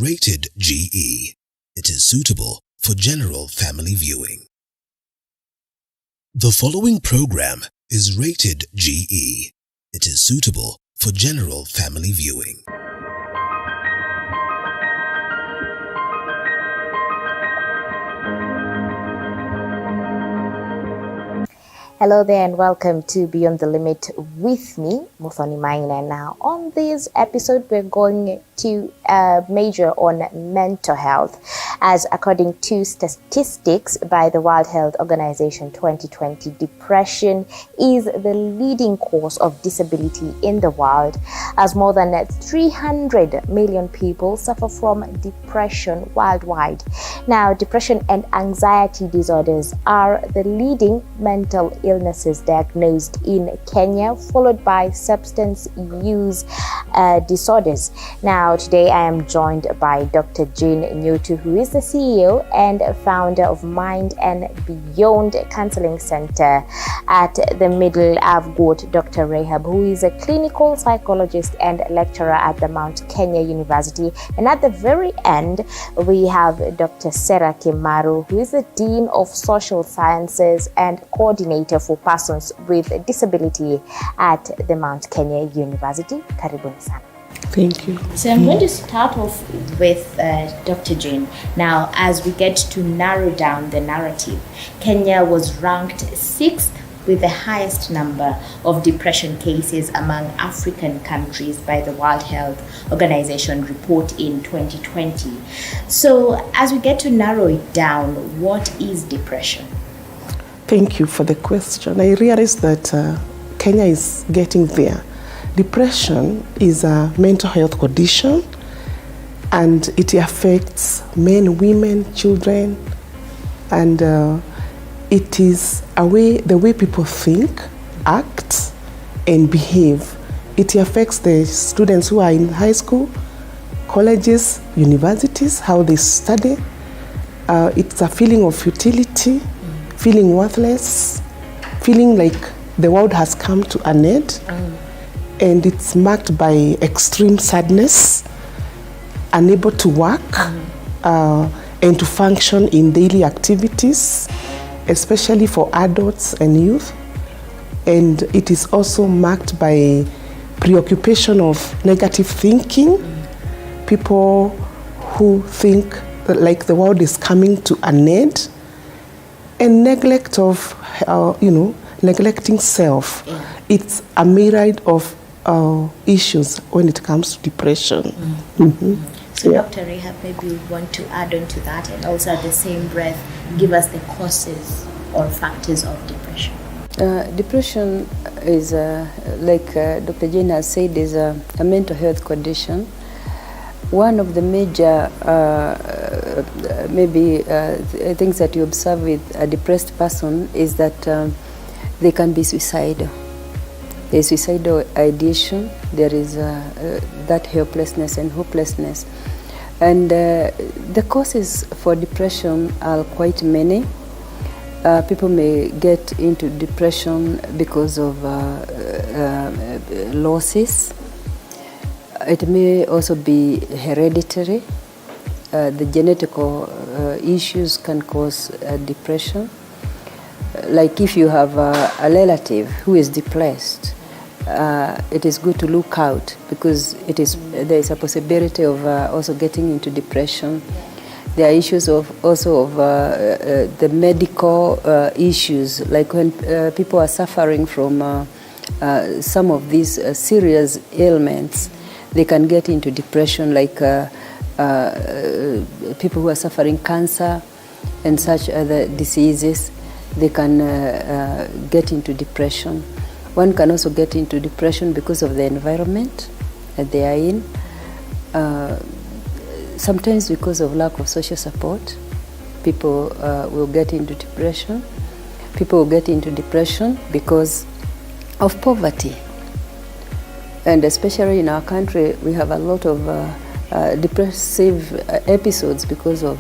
rated GE. It is suitable for general family viewing. The following program is rated GE. It is suitable for general family viewing. Hello there and welcome to Beyond the Limit with me, Muthoni Maina. Now, on this episode, we're going to major on mental health, as according to statistics by the World Health Organization 2020, depression is the leading cause of disability in the world, as more than 300 million people suffer from depression worldwide. Now, depression and anxiety disorders are the leading mental illnesses diagnosed in Kenya, followed by substance use disorders. Now, today I am joined by Dr. Jane Nyotu, who is the CEO and founder of Mind and Beyond Counseling Center at the middle. I've got Dr. Rahab, who is a clinical psychologist and lecturer at the Mount Kenya University. And at the very end, we have Dr. Sarah Kimaru, who is the Dean of Social Sciences and coordinator for persons with disability at the Mount Kenya University. Karibuni sana. Thank you. So I'm going to start off with Dr. Jane. Now, as we get to narrow down the narrative, Kenya was ranked 6th with the highest number of depression cases among African countries by the World Health Organization report in 2020. So as we get to narrow it down, what is depression? Thank you for the question. I realize that Kenya is getting there. Depression is a mental health condition, and it affects men, women, children, and it is the way people think, act, and behave. It affects the students who are in high school, colleges, universities, how they study. It's a feeling of futility, feeling worthless, feeling like the world has come to an end. And it's marked by extreme sadness, unable to work and to function in daily activities, especially for adults and youth. And it is also marked by preoccupation of negative thinking, people who think that like the world is coming to an end, and neglect of, neglecting self. Yeah. It's a myriad of issues when it comes to depression. So Dr. Rahab, maybe you want to add on to that, and also at the same breath give us the causes or factors of depression. Depression is, like Dr. Jane has said, is a mental health condition. One of the major things that you observe with a depressed person is that they can be suicidal. There's suicidal ideation, there is that helplessness and hopelessness. And the causes for depression are quite many. People may get into depression because of losses. It may also be hereditary. The genetical issues can cause depression. Like if you have a relative who is depressed, it is good to look out because there is a possibility of also getting into depression. There are issues of the medical issues, like when people are suffering from some of these serious ailments, they can get into depression, like people who are suffering cancer and such other diseases. They can get into depression. One can also get into depression because of the environment that they are in. Sometimes because of lack of social support, people will get into depression. People will get into depression because of poverty. And especially in our country, we have a lot of depressive episodes because of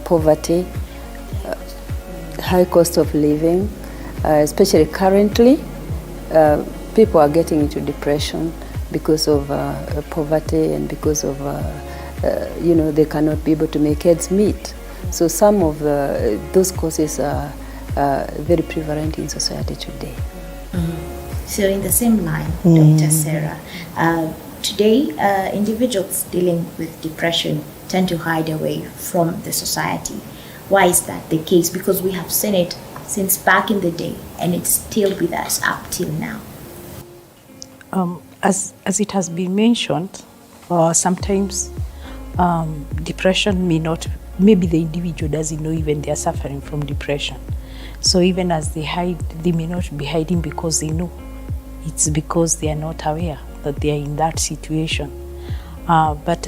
poverty, high cost of living, especially currently. People are getting into depression because of poverty and because of they cannot be able to make ends meet. So some of those causes are very prevalent in society today. So in the same line, Dr. Sarah, today individuals dealing with depression tend to hide away from the society. Why is that the case? Because we have seen it since back in the day, and it's still with us up till now. As it has been mentioned, sometimes depression maybe the individual doesn't know even they are suffering from depression. So even as they hide, they may not be hiding because they know. It's because they are not aware that they are in that situation. But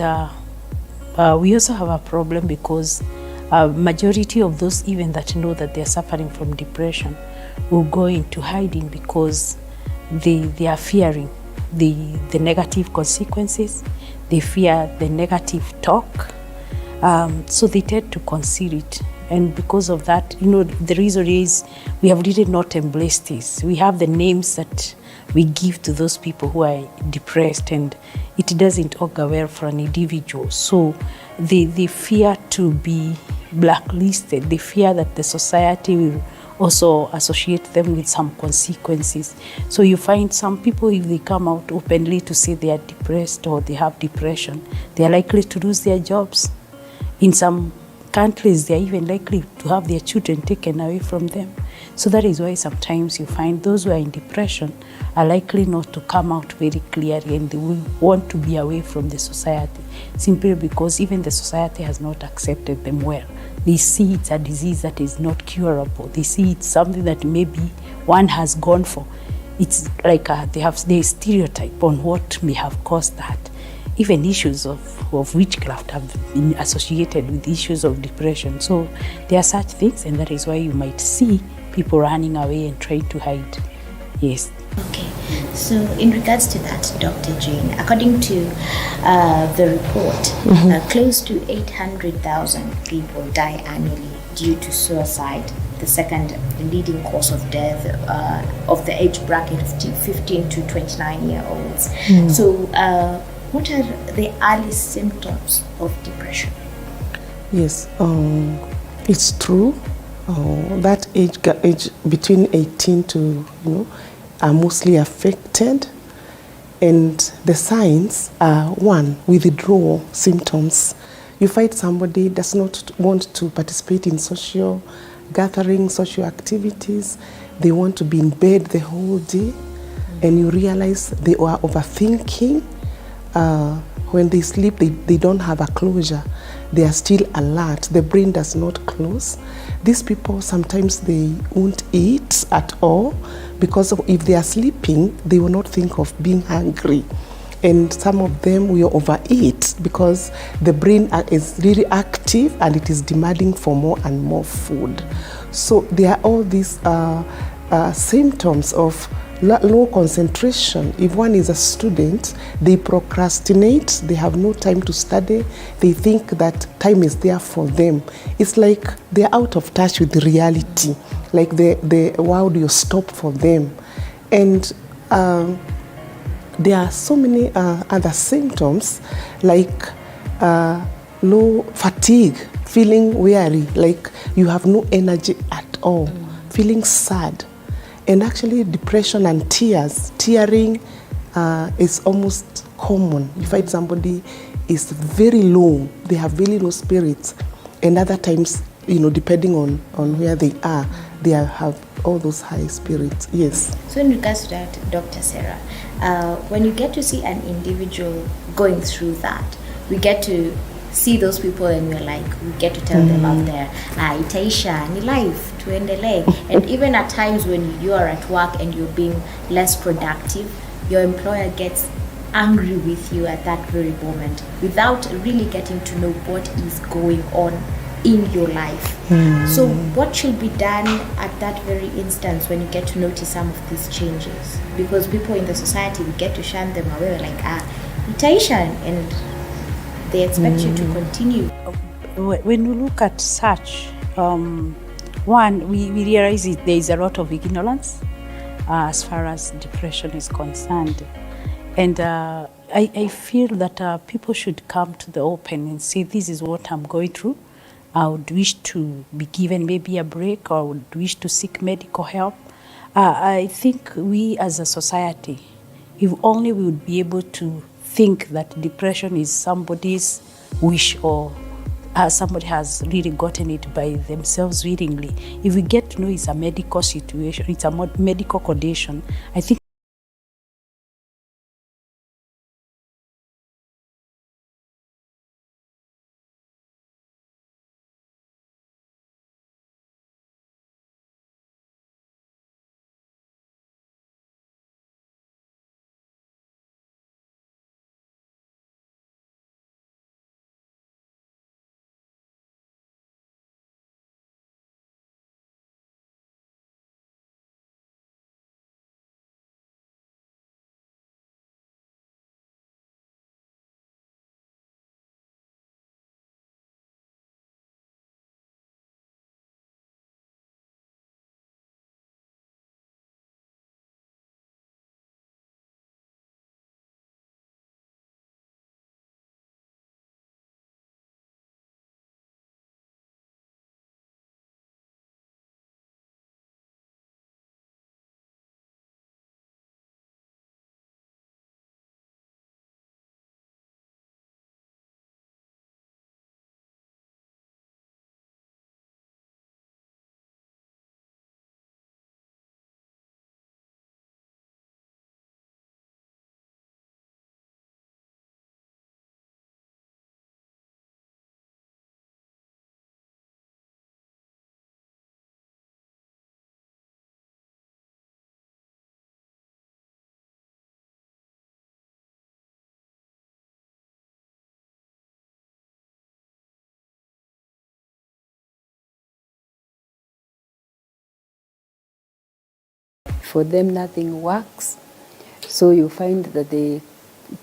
we also have a problem because majority of those even that know that they are suffering from depression will go into hiding because they are fearing the negative consequences. They fear the negative talk. So they tend to conceal it. And because of that, the reason is we have really not embraced this. We have the names that we give to those people who are depressed, and it doesn't augur well for an individual. So they fear to be blacklisted. They fear that the society will also associate them with some consequences. So you find some people, if they come out openly to say they are depressed or they have depression, they are likely to lose their jobs. In some countries, they are even likely to have their children taken away from them. So that is why sometimes you find those who are in depression are likely not to come out very clearly, and they will want to be away from the society, simply because even the society has not accepted them well. They see it's a disease that is not curable. They see it's something that maybe one has gone for. It's like they stereotype on what may have caused that. Even issues of witchcraft have been associated with issues of depression. So there are such things, and that is why you might see people running away and trying to hide. Yes. Okay. So in regards to that, Dr. Jane, according to the report, close to 800,000 people die annually due to suicide, the second leading cause of death of the age bracket of 15 to 29-year-olds. So what are the early symptoms of depression? Yes, it's true. That age between 18 to are mostly affected, and the signs are: one, withdrawal symptoms. You find somebody does not want to participate in social gatherings, social activities. They want to be in bed the whole day, and you realize they are overthinking. When they sleep, they don't have a closure. They are still alert. The brain does not close. These people, sometimes they won't eat at all, because if they are sleeping, they will not think of being hungry. And some of them will overeat because the brain is really active and it is demanding for more and more food. So there are all these symptoms of low concentration. If one is a student, they procrastinate, they have no time to study, they think that time is there for them. It's like they're out of touch with reality, like the world will stop for them. And there are so many other symptoms, like low fatigue, feeling weary, like you have no energy at all, feeling sad. And actually depression and tearing is almost common. You find somebody is very low, they have really low spirits, and other times, depending on where they are, they have all those high spirits. Yes. So in regards to that, Dr. Sarah, when you get to see an individual going through that, we get to see those people and we're like, we get to tell them out there, itaisha ni life tuendelee. And even at times when you are at work and you're being less productive, your employer gets angry with you at that very moment without really getting to know what is going on in your life. So what should be done at that very instance when you get to notice some of these changes? Because people in the society, we get to shun them away. We're like, itaisha, and they expect you to continue. When we look at such, one, we realize there is a lot of ignorance as far as depression is concerned. And I feel that people should come to the open and say, this is what I'm going through. I would wish to be given maybe a break, or would wish to seek medical help. I think we as a society, if only we would be able to think that depression is somebody's wish, or somebody has really gotten it by themselves willingly. If we get to know it's a medical situation, it's a medical condition, I think For them, nothing works. So you find that they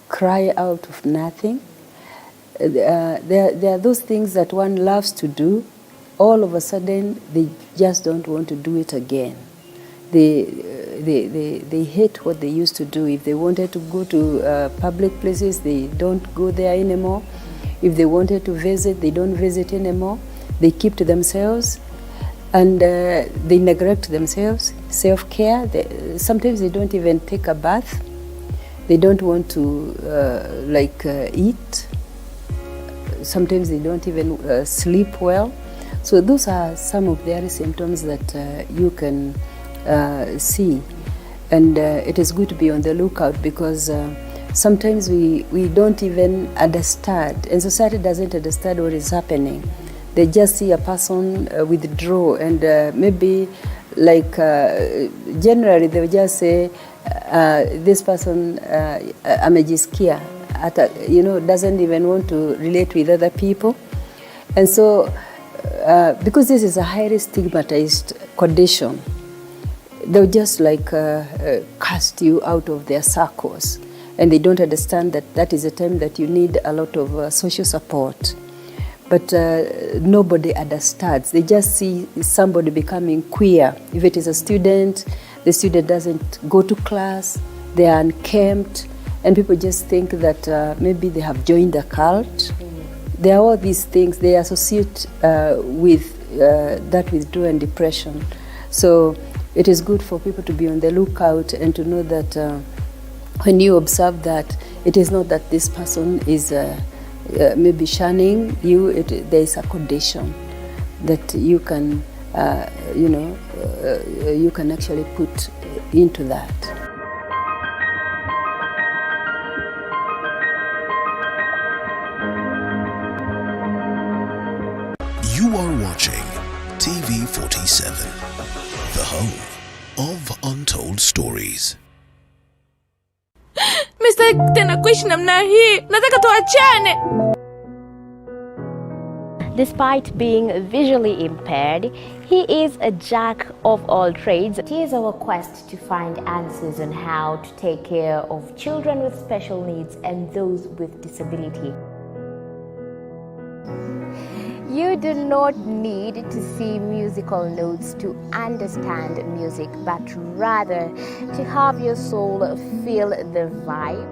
cry out of nothing. There are those things that one loves to do. All of a sudden, they just don't want to do it again. They hate what they used to do. If they wanted to go to public places, they don't go there anymore. If they wanted to visit, they don't visit anymore. They keep to themselves. And they neglect themselves, self-care. Sometimes they don't even take a bath. They don't want to eat. Sometimes they don't even sleep well. So those are some of the other symptoms that you can see. And it is good to be on the lookout, because sometimes we don't even understand, and society doesn't understand what is happening. They just see a person withdraw, and maybe generally they will just say, this person amejisikia, doesn't even want to relate with other people. And so because this is a highly stigmatized condition, they'll just cast you out of their circles, and they don't understand that that is a time that you need a lot of social support. But nobody understands. They just see somebody becoming queer. If it is a student, the student doesn't go to class, they are unkempt, and people just think that maybe they have joined a cult. There are all these things they associate with that withdrawal and depression. So it is good for people to be on the lookout and to know that when you observe that, it is not that this person is maybe shunning you. There is a condition that you can, you can actually put into that. You are watching TV 47, the home of untold stories. Mr. tena kuishi namna hii, nataka tuachane. Despite being visually impaired, he is a jack of all trades. It is our quest to find answers on how to take care of children with special needs and those with disability. You do not need to see musical notes to understand music, but rather to have your soul feel the vibe.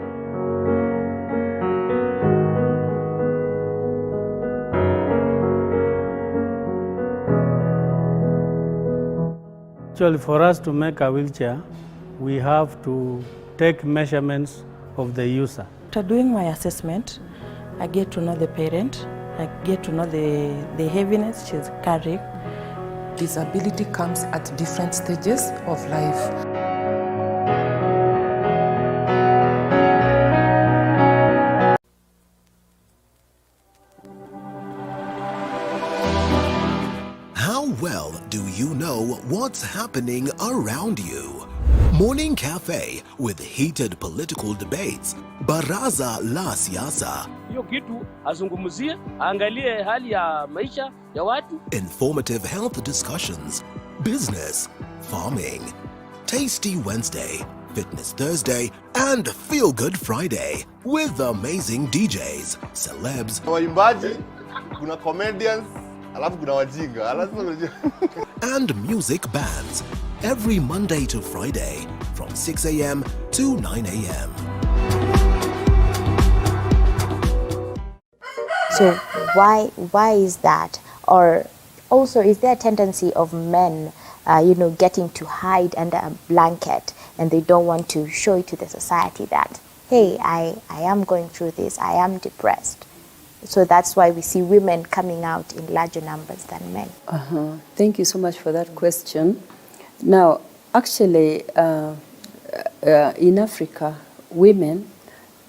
Actually, for us to make a wheelchair, we have to take measurements of the user. After doing my assessment, I get to know the parent, I get to know the heaviness she's carrying. Disability comes at different stages of life. How well do you know what's happening around you? Morning Cafe with heated political debates. Baraza la Siasa. Hiyo kitu azungumzie, angalie hali ya maisha ya watu. Informative health discussions. Business, farming. Tasty Wednesday, Fitness Thursday, and Feel Good Friday with amazing DJs, celebs, waimbaji, kuna comedians, alafu kuna wajinga, and music bands every Monday to Friday from 6 a.m. to 9 a.m. So why is that? Or also, is there a tendency of men, getting to hide under a blanket and they don't want to show it to the society that, hey, I am going through this, I am depressed. So that's why we see women coming out in larger numbers than men. Thank you so much for that question. Now, actually, in Africa, women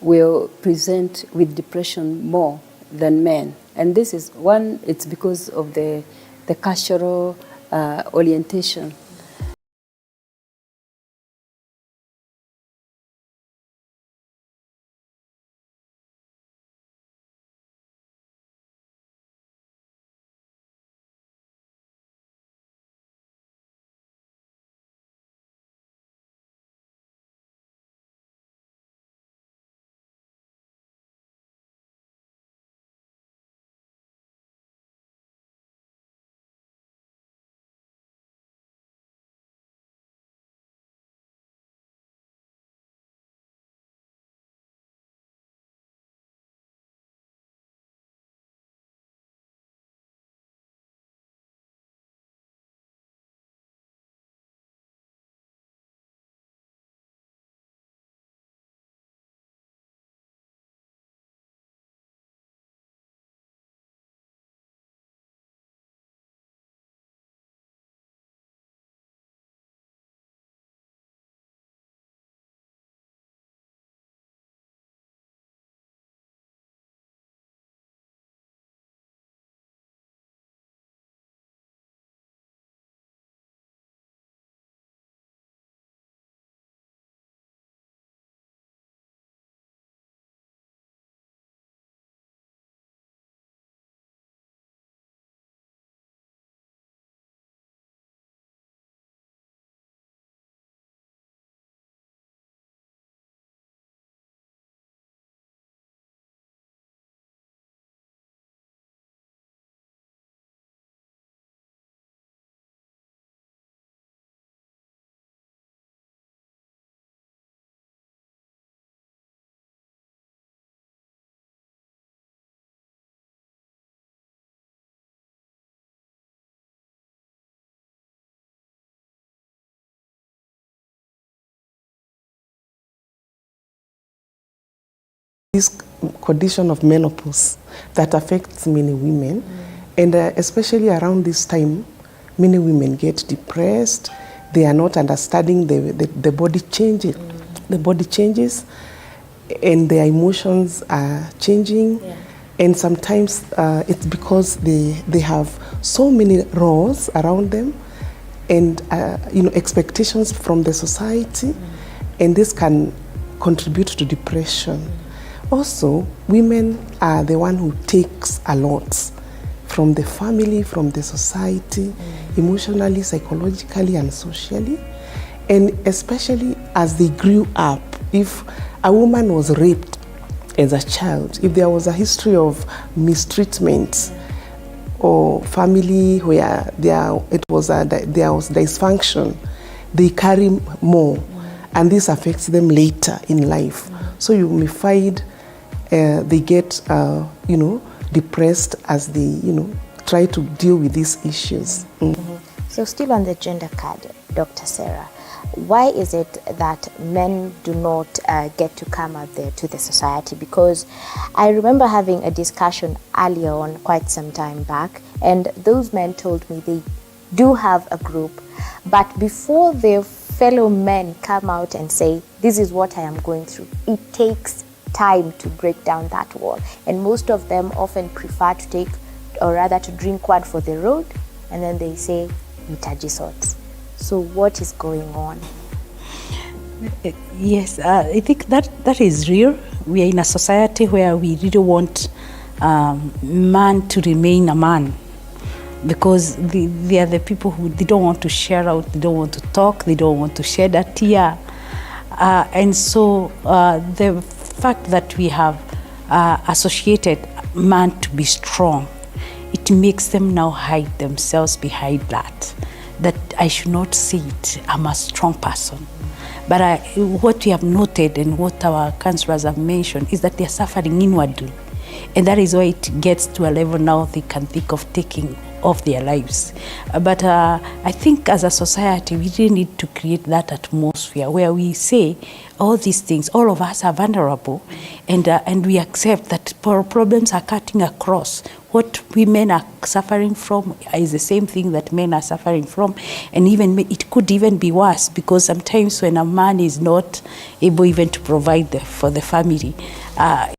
will present with depression more than men. And this is one, it's because of the cultural orientation. This condition of menopause that affects many women, and especially around this time, many women get depressed. They are not understanding the body changes. The body changes, and their emotions are changing. Yeah. And sometimes it's because they have so many roles around them, and expectations from the society, and this can contribute to depression. Also, women are the one who takes a lot from the family, from the society, emotionally, psychologically, and socially. And especially as they grew up, if a woman was raped as a child, if there was a history of mistreatment or family where there was dysfunction, they carry more, and this affects them later in life. So you may find they get, depressed as they, try to deal with these issues. So still on the gender card, Dr. Sarah, why is it that men do not get to come out there to the society? Because I remember having a discussion earlier on, quite some time back, and those men told me they do have a group, but before their fellow men come out and say, this is what I am going through, it takes time to break down that wall. And most of them often prefer to take, or rather to drink one for the road, and then they say, "Itaji sorts." So what is going on? Yes, I think that is real. We are in a society where we really want man to remain a man, because they are the people who, they don't want to share out, they don't want to talk, they don't want to shed a tear. And so the fact that we have associated man to be strong, it makes them now hide themselves behind that I should not say it, I'm a strong person. But what we have noted and what our counselors have mentioned is that they are suffering inwardly. And that is why it gets to a level now they can think of taking off their lives. But I think as a society, we really need to create that atmosphere where we say all these things, all of us are vulnerable, and we accept that problems are cutting across. What women are suffering from is the same thing that men are suffering from, and even it could even be worse, because sometimes when a man is not able even to provide for the family,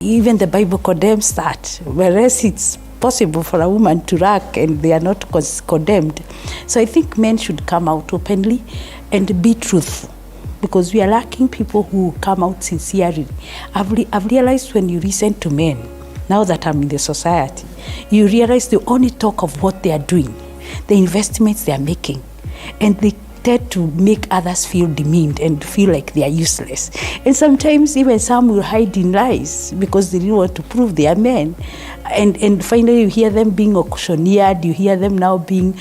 even the Bible condemns that, whereas it's possible for a woman to work and they are not condemned. So I think men should come out openly and be truthful, because we are lacking people who come out sincerely. I've realized when you listen to men, now that I'm in the society, you realize they only talk of what they are doing, the investments they are making, and they tend to make others feel demeaned and feel like they are useless. And sometimes even some will hide in lies because they didn't want to prove they are men. And finally you hear them being auctioneered, you hear them now being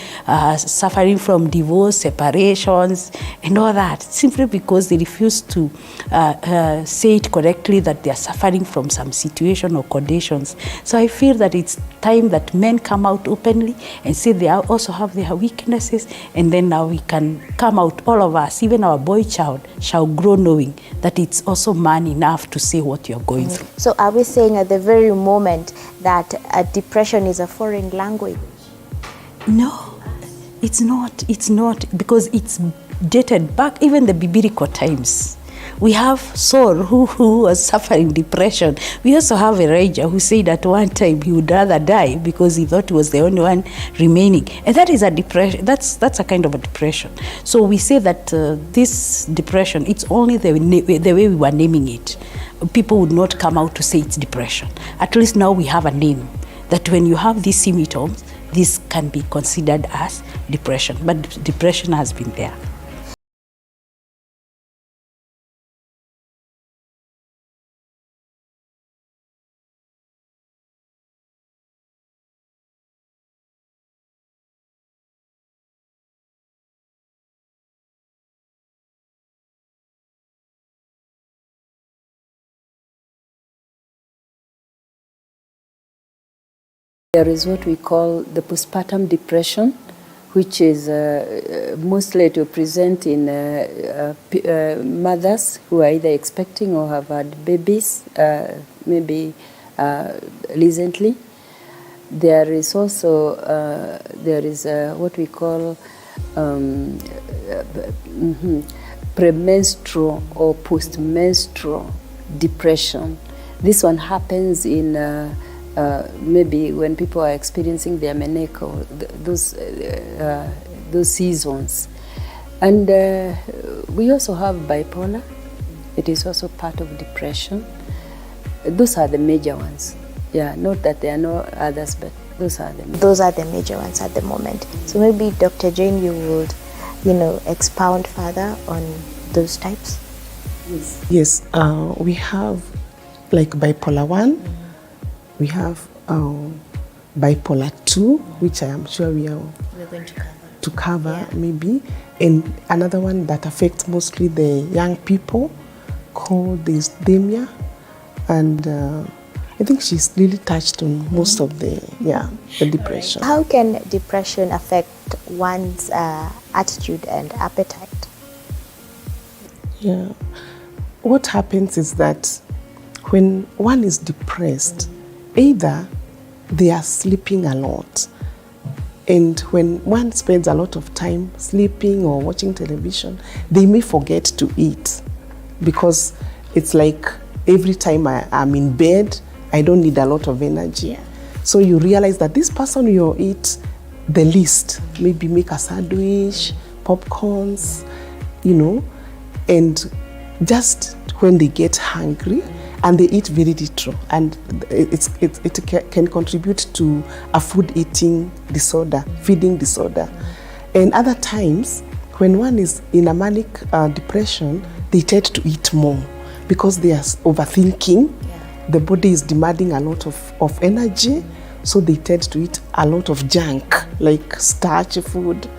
suffering from divorce, separations, and all that, simply because they refuse to say it correctly that they are suffering from some situation or conditions. So I feel that it's time that men come out openly and say they also have their weaknesses, and then now we can come out, all of us, even our boy child shall grow knowing that it's also man enough to say what you're going through. So are we saying at the very moment that depression is a foreign language? No, it's not. It's not, because it's dated back even the biblical times. We have Saul who was suffering depression. We also have Elijah who said at one time he would rather die because he thought he was the only one remaining. And that is a depression. That's a kind of a depression. So we say that this depression, it's only the way we were naming it. People would not come out to say it's depression. At least now we have a name that when you have these symptoms, this can be considered as depression. But depression has been there. There is what we call the postpartum depression, which is mostly to present in mothers who are either expecting or have had babies, maybe recently. There is also what we call premenstrual or postmenstrual depression. This one happens in maybe when people are experiencing their menarche, those seasons. And we also have bipolar. It is also part of depression. Those are the major ones. Yeah, not that there are no others, but those are the major. Those are the major ones at the moment. So maybe Dr. Jane, you would, expound further on those types? Yes, we have like bipolar 1. We have bipolar 2, which I am sure we're going to cover maybe, and another one that affects mostly the young people called dysthymia, and I I think she's really touched on most of the depression. How can depression affect one's attitude and appetite? Yeah. What happens is that when one is depressed, either they are sleeping a lot, and when one spends a lot of time sleeping or watching television, they may forget to eat, because it's like every time I'm in bed, I don't need a lot of energy. Yeah. So you realize that this person will eat the least, maybe make a sandwich, popcorns, and just when they get hungry, and they eat very little, and it can contribute to a food eating disorder, feeding disorder. And other times, when one is in a manic depression, they tend to eat more because they are overthinking. The body is demanding a lot of energy, so they tend to eat a lot of junk, like starchy food,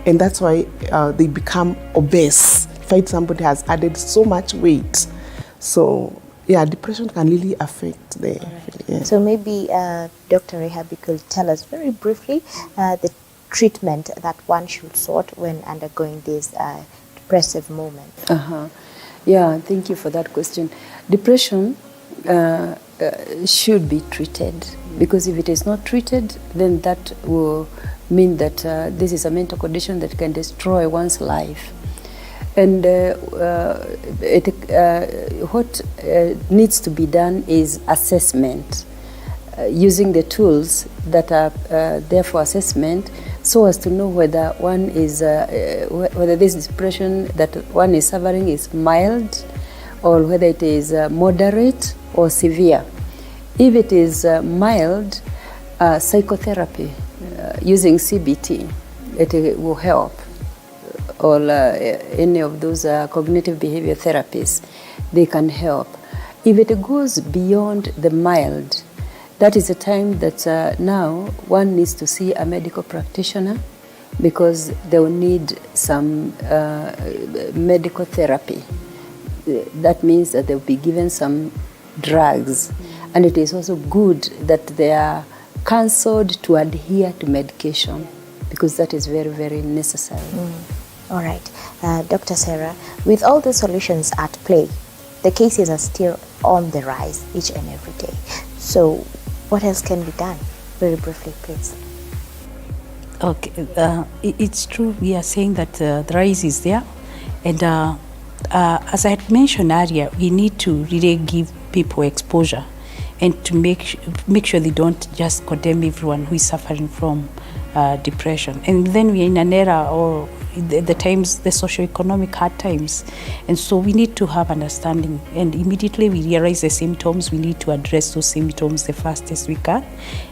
and that's why they become obese. Find somebody has added so much weight. So depression can really affect the... Yeah. So maybe Dr. Rehab, you could tell us very briefly the treatment that one should sort when undergoing this depressive moment. Yeah, thank you for that question. Depression should be treated, because if it is not treated, then that will mean that this is a mental condition that can destroy one's life. And what needs to be done is assessment, using the tools that are there for assessment, so as to know whether one is whether this depression that one is suffering is mild, or whether it is moderate or severe. If it is mild, psychotherapy using CBT, it will help, or any of those cognitive behavior therapies, they can help. If it goes beyond the mild, that is the time that now one needs to see a medical practitioner, because they will need some medical therapy. That means that they will be given some drugs, and it is also good that they are counseled to adhere to medication, because that is very, very necessary. All right. Dr. Sarah, with all the solutions at play, the cases are still on the rise each and every day. So what else can be done? Very briefly, please. Okay, it's true. We are saying that the rise is there. And as I had mentioned earlier, we need to really give people exposure, and to make sure they don't just condemn everyone who is suffering from depression. And then we're in an era, or the times, the socio-economic hard times, and so we need to have understanding, and immediately we realize the symptoms, we need to address those symptoms the fastest we can,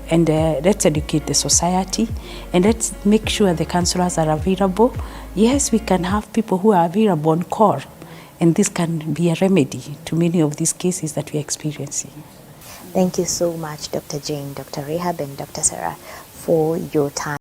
and let's educate the society, and let's make sure the counselors are available. Yes, we can have people who are available on call, and this can be a remedy to many of these cases that we are experiencing. Thank you so much, Dr. Jane, Dr. Rehab, and Dr. Sarah, for your time.